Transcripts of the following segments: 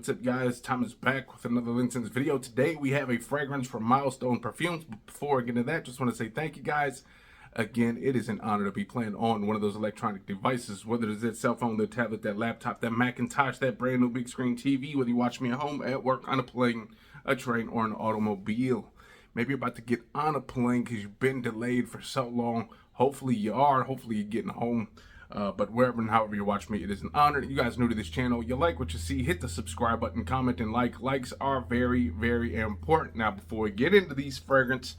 What's up, guys? Tom is back with another LinScents video. Today we have a fragrance from Milestone perfumes. But before I get into that, just want to say thank you, guys. Again, it is an honor to be playing on one of those electronic devices, whether it's that cell phone, that tablet, that laptop, that Macintosh, that brand new big screen TV, whether you watch me at home, at work, on a plane, a train, or an automobile. Maybe you're about to get on a plane because you've been delayed for so long. Hopefully you are. Hopefully you're getting home. But wherever and however you watch me, it is an honor. You guys new to this channel, you like what you see, hit the subscribe button, comment, and like. Likes are very, very important. Now, before we get into these fragrances,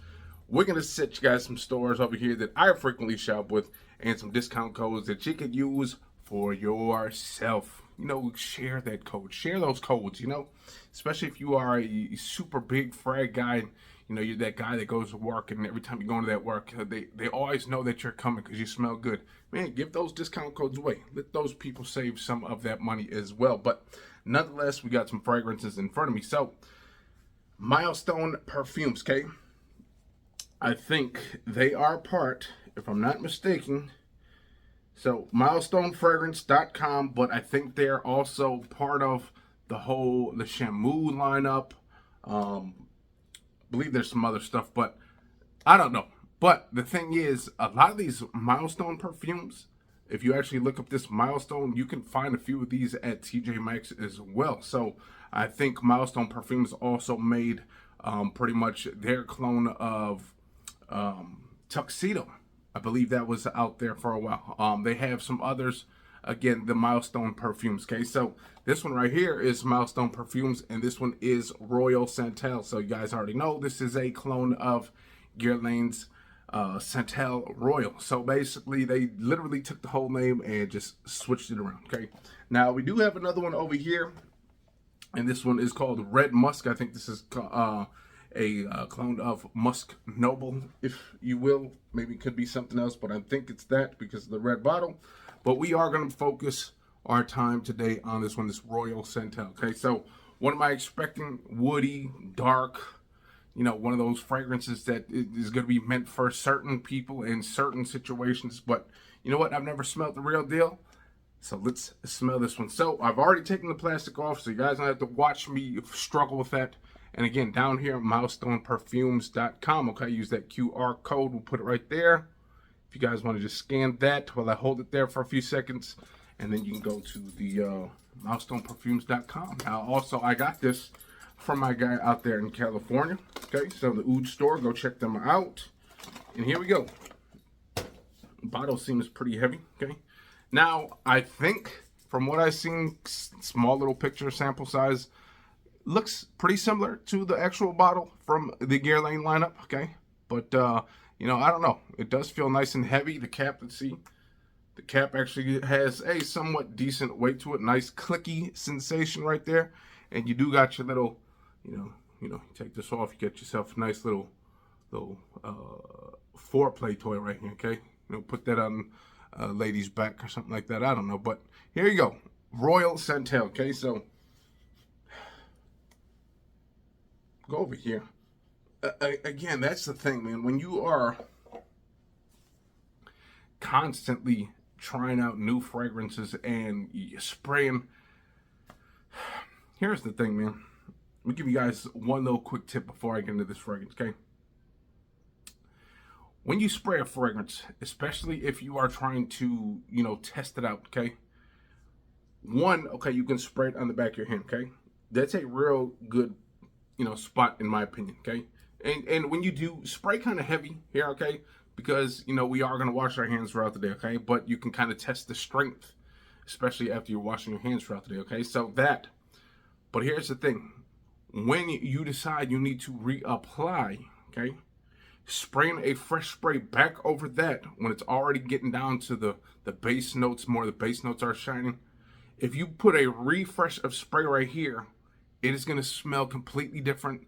we're going to set you guys some stores over here that I frequently shop with and some discount codes that you could use for yourself. You know, share that code. Share those codes, you know, especially if you are a super big frag guy. You know, you're that guy that goes to work, and every time you go into that work, they always know that you're coming because you smell good. Man, give those discount codes away. Let those people save some of that money as well. But nonetheless, we got some fragrances in front of me. So, Milestone perfumes, okay? I think they are part, if I'm not mistaken, so milestonefragrance.com, but I think they're also part of the Shampoo lineup. Believe there's some other stuff, but I don't know. But the thing is, a lot of these Milestone perfumes, if you actually look up this Milestone, you can find a few of these at TJ Maxx as well. So I think Milestone perfumes also made pretty much their clone of Tuxedo. I believe that was out there for a while. They have some others. Again, the Milestone perfumes, okay? So this one right here is Milestone perfumes, and this one is Royal Santal. So you guys already know this is a clone of Guerlain's Santal Royal. So basically, they literally took the whole name and just switched it around, okay? Now, we do have another one over here, and this one is called Red Musk. I think this is a clone of Musk Noble, if you will. Maybe it could be something else, but I think it's that because of the red bottle. But we are going to focus our time today on this one, this Royal Santal. Okay, so what am I expecting? Woody, dark, you know, one of those fragrances that is going to be meant for certain people in certain situations. But you know what? I've never smelled the real deal. So let's smell this one. So I've already taken the plastic off, so you guys don't have to watch me struggle with that. And again, down here, milestoneperfumes.com. Okay, use that QR code. We'll put it right there. If you guys want to just scan that while I hold it there for a few seconds, and then you can go to the milestoneperfumes.com. Now, also, I got this from my guy out there in California. Okay, so the Oud store, go check them out. And here we go. The bottle seems pretty heavy. Okay, now I think from what I've seen, small little picture sample size, looks pretty similar to the actual bottle from the Guerlain lineup. Okay, but you know, I don't know. It does feel nice and heavy. The cap, let's see. The cap actually has a somewhat decent weight to it. Nice clicky sensation right there. And you do got your little, you take this off. You get yourself a nice little foreplay toy right here, okay? You know, put that on a lady's back or something like that. I don't know. But here you go. Royal Santal, okay? So, go over here. Again, that's the thing, man. When you are constantly trying out new fragrances and you're spraying, here's the thing, man. Let me give you guys one little quick tip before I get into this fragrance, okay? When you spray a fragrance, especially if you are trying to, you know, test it out, okay? One, okay, you can spray it on the back of your hand, okay? That's a real good, you know, spot in my opinion, okay? And when you do, spray kind of heavy here, okay? Because, you know, we are going to wash our hands throughout the day, okay? But you can kind of test the strength, especially after you're washing your hands throughout the day, okay? So that. But here's the thing. When you decide you need to reapply, okay? Spraying a fresh spray back over that when it's already getting down to the base notes, more the base notes are shining. If you put a refresh of spray right here, it is going to smell completely different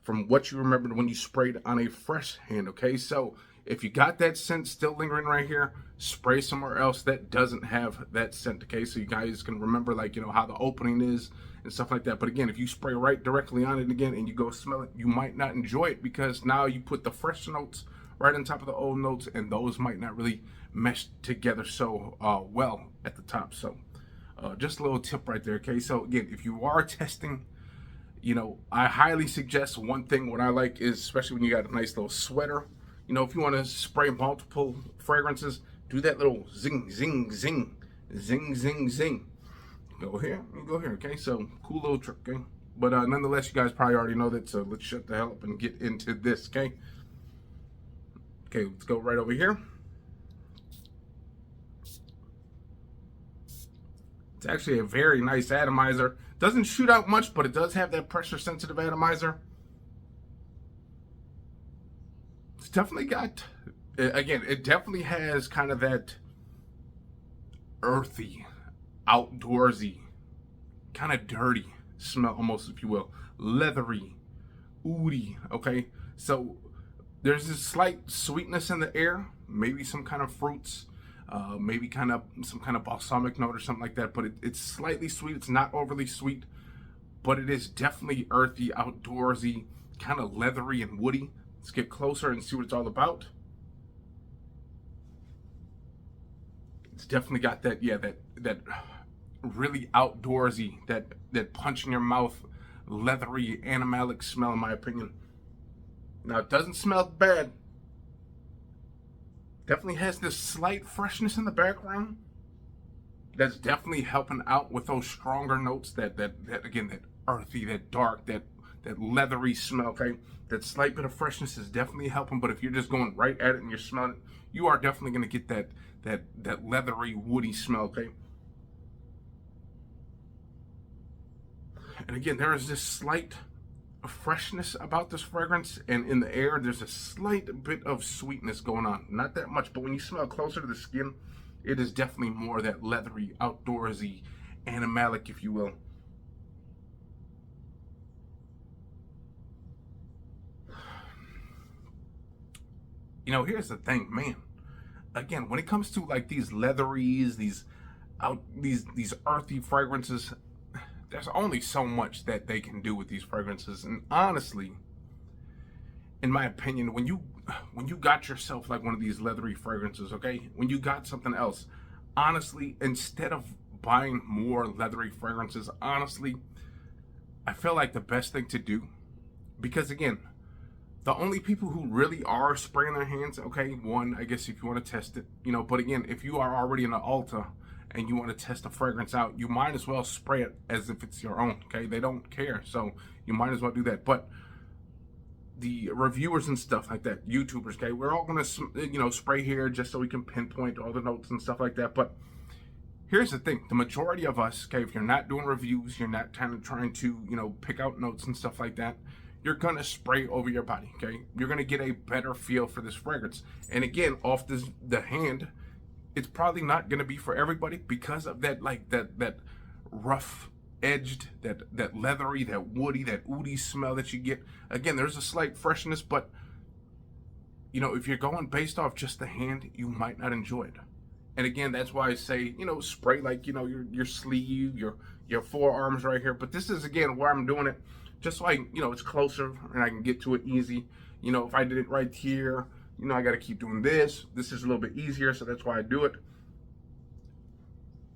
from what you remembered when you sprayed on a fresh hand, okay? So if you got that scent still lingering right here, spray somewhere else that doesn't have that scent, okay? So you guys can remember, like, you know, how the opening is and stuff like that. But again, if you spray right directly on it again and you go smell it, you might not enjoy it because now you put the fresh notes right on top of the old notes, and those might not really mesh together so well at the top. So Just a little tip right there, okay? So again, if you are testing, I highly suggest one thing. What I like is, especially when you got a nice little sweater, if you want to spray multiple fragrances, do that little zing, zing, zing, zing, zing, zing. Go here, and go here, okay? So cool little trick, okay? But nonetheless, you guys probably already know that, so let's shut the hell up and get into this, okay? Okay, let's go right over here. It's actually a very nice atomizer. Doesn't shoot out much, but it does have that pressure sensitive atomizer. It's definitely got, again, it definitely has kind of that earthy, outdoorsy, kind of dirty smell almost, if you will. Leathery, woody, okay? So there's this slight sweetness in the air, maybe some kind of fruits, maybe kind of some kind of balsamic note or something like that, but it's slightly sweet. It's not overly sweet, but it is definitely earthy, outdoorsy, kind of leathery and woody. Let's get closer and see what it's all about. It's definitely got that, yeah, that really outdoorsy, that punch in your mouth, leathery, animalic smell, in my opinion. Now, it doesn't smell bad. Definitely has this slight freshness in the background. That's definitely helping out with those stronger notes. That again, that earthy, that dark, that leathery smell. Okay, that slight bit of freshness is definitely helping. But if you're just going right at it and you're smelling it, you are definitely going to get that leathery, woody smell. Okay. And again, there is this slight freshness about this fragrance, and in the air there's a slight bit of sweetness going on. Not that much, but when you smell closer to the skin, it is definitely more that leathery, outdoorsy, animalic, if you will. Here's the thing, man. Again, when it comes to like these leatheries, these earthy fragrances, there's only so much that they can do with these fragrances. And honestly, in my opinion, when you got yourself like one of these leathery fragrances, okay, when you got something else, honestly, instead of buying more leathery fragrances, honestly, I feel like the best thing to do, because again, the only people who really are spraying their hands, okay, one, I guess if you want to test it, but again, if you are already in an Ulta and you want to test a fragrance out, you might as well spray it as if it's your own, okay? They don't care, so you might as well do that. But the reviewers and stuff like that, YouTubers, okay, we're all going to, spray here just so we can pinpoint all the notes and stuff like that. But here's the thing. The majority of us, okay, if you're not doing reviews, you're not kind of trying to, pick out notes and stuff like that, you're going to spray over your body, okay? You're going to get a better feel for this fragrance. And again, off the hand, it's probably not going to be for everybody because of that, like that rough edged, that leathery, that woody, that woody smell that you get. Again, there's a slight freshness, but if you're going based off just the hand, you might not enjoy it. And again, that's why I say, spray like, your sleeve, your forearms right here. But this is, again, where I'm doing it just so it's closer and I can get to it easy. If I did it right here, I got to keep doing this. This is a little bit easier, so that's why I do it.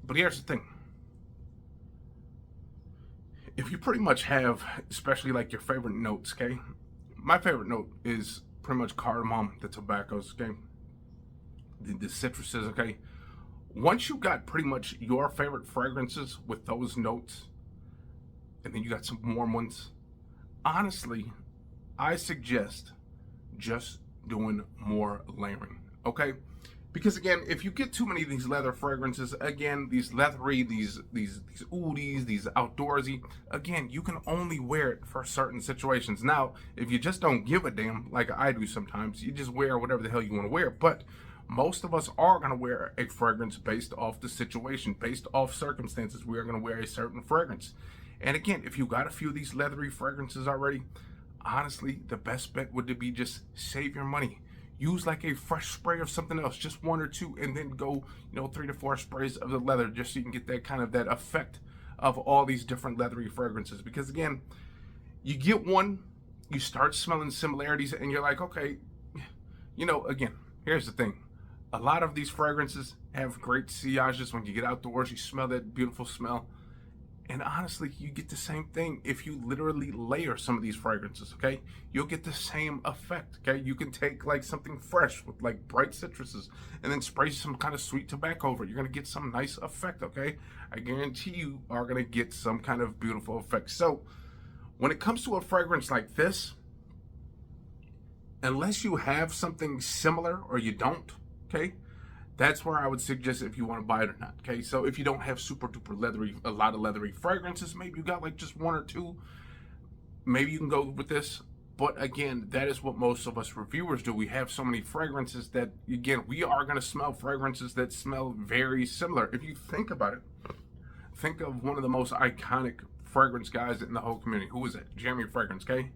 But here's the thing. If you pretty much have, especially like your favorite notes, okay? My favorite note is pretty much cardamom, the tobaccos, okay? The citruses, okay? Once you got pretty much your favorite fragrances with those notes, and then you got some warm ones, honestly, I suggest just doing more layering, okay? Because again, if you get too many of these leather fragrances, again, these leathery, these woodies, these outdoorsy, again, you can only wear it for certain situations. Now, if you just don't give a damn, like I do sometimes, you just wear whatever the hell you want to wear. But most of us are going to wear a fragrance based off the situation, based off circumstances. We are going to wear a certain fragrance. And again, if you got a few of these leathery fragrances already, honestly, the best bet would be just save your money. Use like a fresh spray of something else, just one or two, and then go, 3 to 4 sprays of the leather, just so you can get that kind of that effect of all these different leathery fragrances. Because again, you get one, you start smelling similarities, and you're like, okay, again, here's the thing. A lot of these fragrances have great sillages. When you get outdoors, you smell that beautiful smell. And honestly, you get the same thing if you literally layer some of these fragrances, okay? You'll get the same effect, okay? You can take like something fresh with like bright citruses and then spray some kind of sweet tobacco over it. You're gonna get some nice effect, okay? I guarantee you are gonna get some kind of beautiful effect. So when it comes to a fragrance like this, unless you have something similar or you don't, okay? That's where I would suggest if you want to buy it or not. Okay, so if you don't have super duper leathery, a lot of leathery fragrances, maybe you got like just one or two, maybe you can go with this. But again, that is what most of us reviewers do. We have so many fragrances that, again, we are going to smell fragrances that smell very similar. If you think about it, think of one of the most iconic fragrance guys in the whole community. Who is it? Jeremy Fragrance, okay?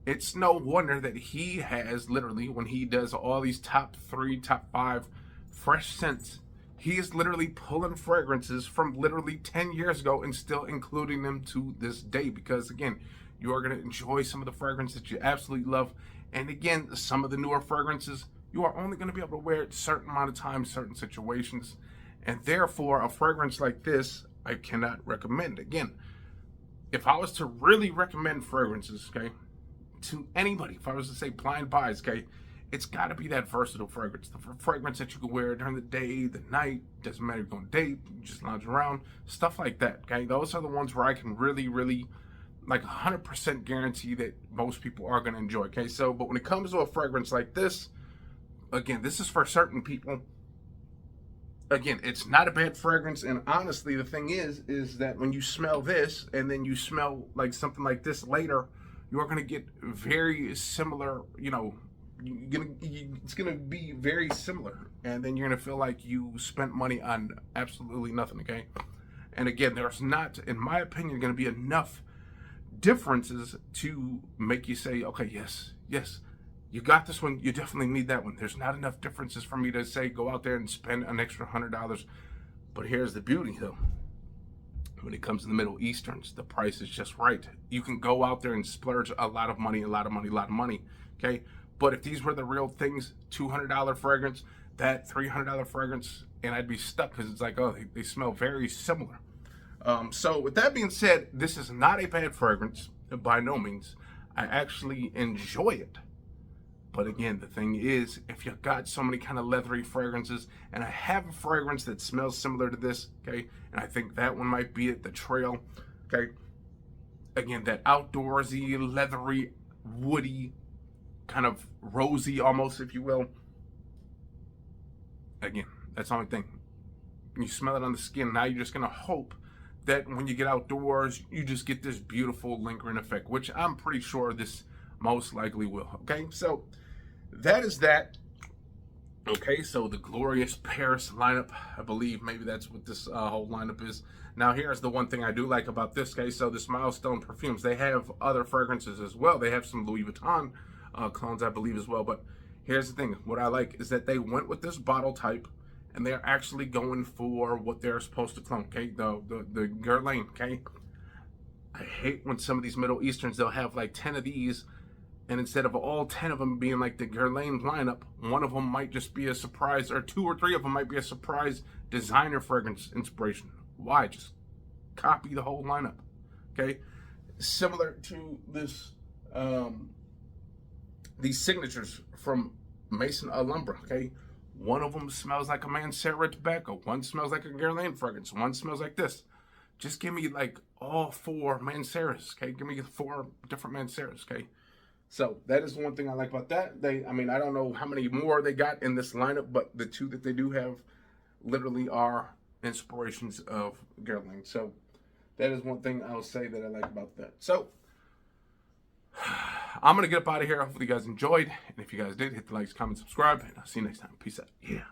It's no wonder that he has literally, when he does all these top 3, top 5 fresh scents, he is literally pulling fragrances from literally 10 years ago and still including them to this day, because again, you are going to enjoy some of the fragrances that you absolutely love. And again, some of the newer fragrances, you are only going to be able to wear it a certain amount of time, certain situations. And therefore, a fragrance like this, I cannot recommend. Again, if I was to really recommend fragrances, okay, to anybody, if I was to say blind buys, okay, it's got to be that versatile fragrance. The fragrance that you can wear during the day, the night, doesn't matter if you're going to date, you just lounge around, stuff like that, okay? Those are the ones where I can really, really, like 100% guarantee that most people are going to enjoy, okay? So, but when it comes to a fragrance like this, again, this is for certain people. Again, it's not a bad fragrance, and honestly, the thing is that when you smell this, and then you smell like something like this later, you're going to get very similar, you know, it's gonna be very similar, and then you're gonna feel like you spent money on absolutely nothing, okay? And again, there's not, in my opinion, gonna be enough differences to make you say, okay, yes, you got this one, you definitely need that one. There's not enough differences for me to say go out there and spend an extra $100. But here's the beauty though. When it comes to the Middle Easterns, the price is just right. You can go out there and splurge a lot of money, okay? But if these were the real things, $200 fragrance, that $300 fragrance, and I'd be stuck because it's like, oh, they smell very similar. So with that being said, this is not a bad fragrance, by no means. I actually enjoy it. But again, the thing is, if you've got so many kind of leathery fragrances, and I have a fragrance that smells similar to this, okay, and I think that one might be it, the Trail, okay. Again, that outdoorsy, leathery, woody, kind of rosy almost, if you will. Again, that's the only thing. You smell it on the skin. Now you're just going to hope that when you get outdoors, you just get this beautiful lingering effect, which I'm pretty sure this most likely will. Okay, so that is that. Okay, so the glorious Paris lineup, I believe maybe that's what this whole lineup is. Now here's the one thing I do like about this, okay, so this Milestone perfumes, they have other fragrances as well. They have some Louis Vuitton clones, I believe, as well. But here's the thing, what I like is that they went with this bottle type, and they're actually going for what they're supposed to clone, okay, the Guerlain, okay. I hate when some of these Middle Easterns, they'll have like 10 of these, and instead of all 10 of them being like the Guerlain lineup, one of them might just be a surprise, or 2 or 3 of them might be a surprise designer fragrance inspiration. Why? Just copy the whole lineup, okay? Similar to this, these signatures from Maison Alhambra, okay? One of them smells like a Mancera tobacco. One smells like a Guerlain fragrance. One smells like this. Just give me like all 4 Manceras, okay? Give me 4 different Manceras, okay? So that is one thing I like about that. I mean, I don't know how many more they got in this lineup, but the 2 that they do have literally are inspirations of Guerlain. So that is one thing I'll say that I like about that. So I'm going to get up out of here. Hopefully you guys enjoyed. And if you guys did, hit the likes, comment, subscribe. And I'll see you next time. Peace out. Yeah.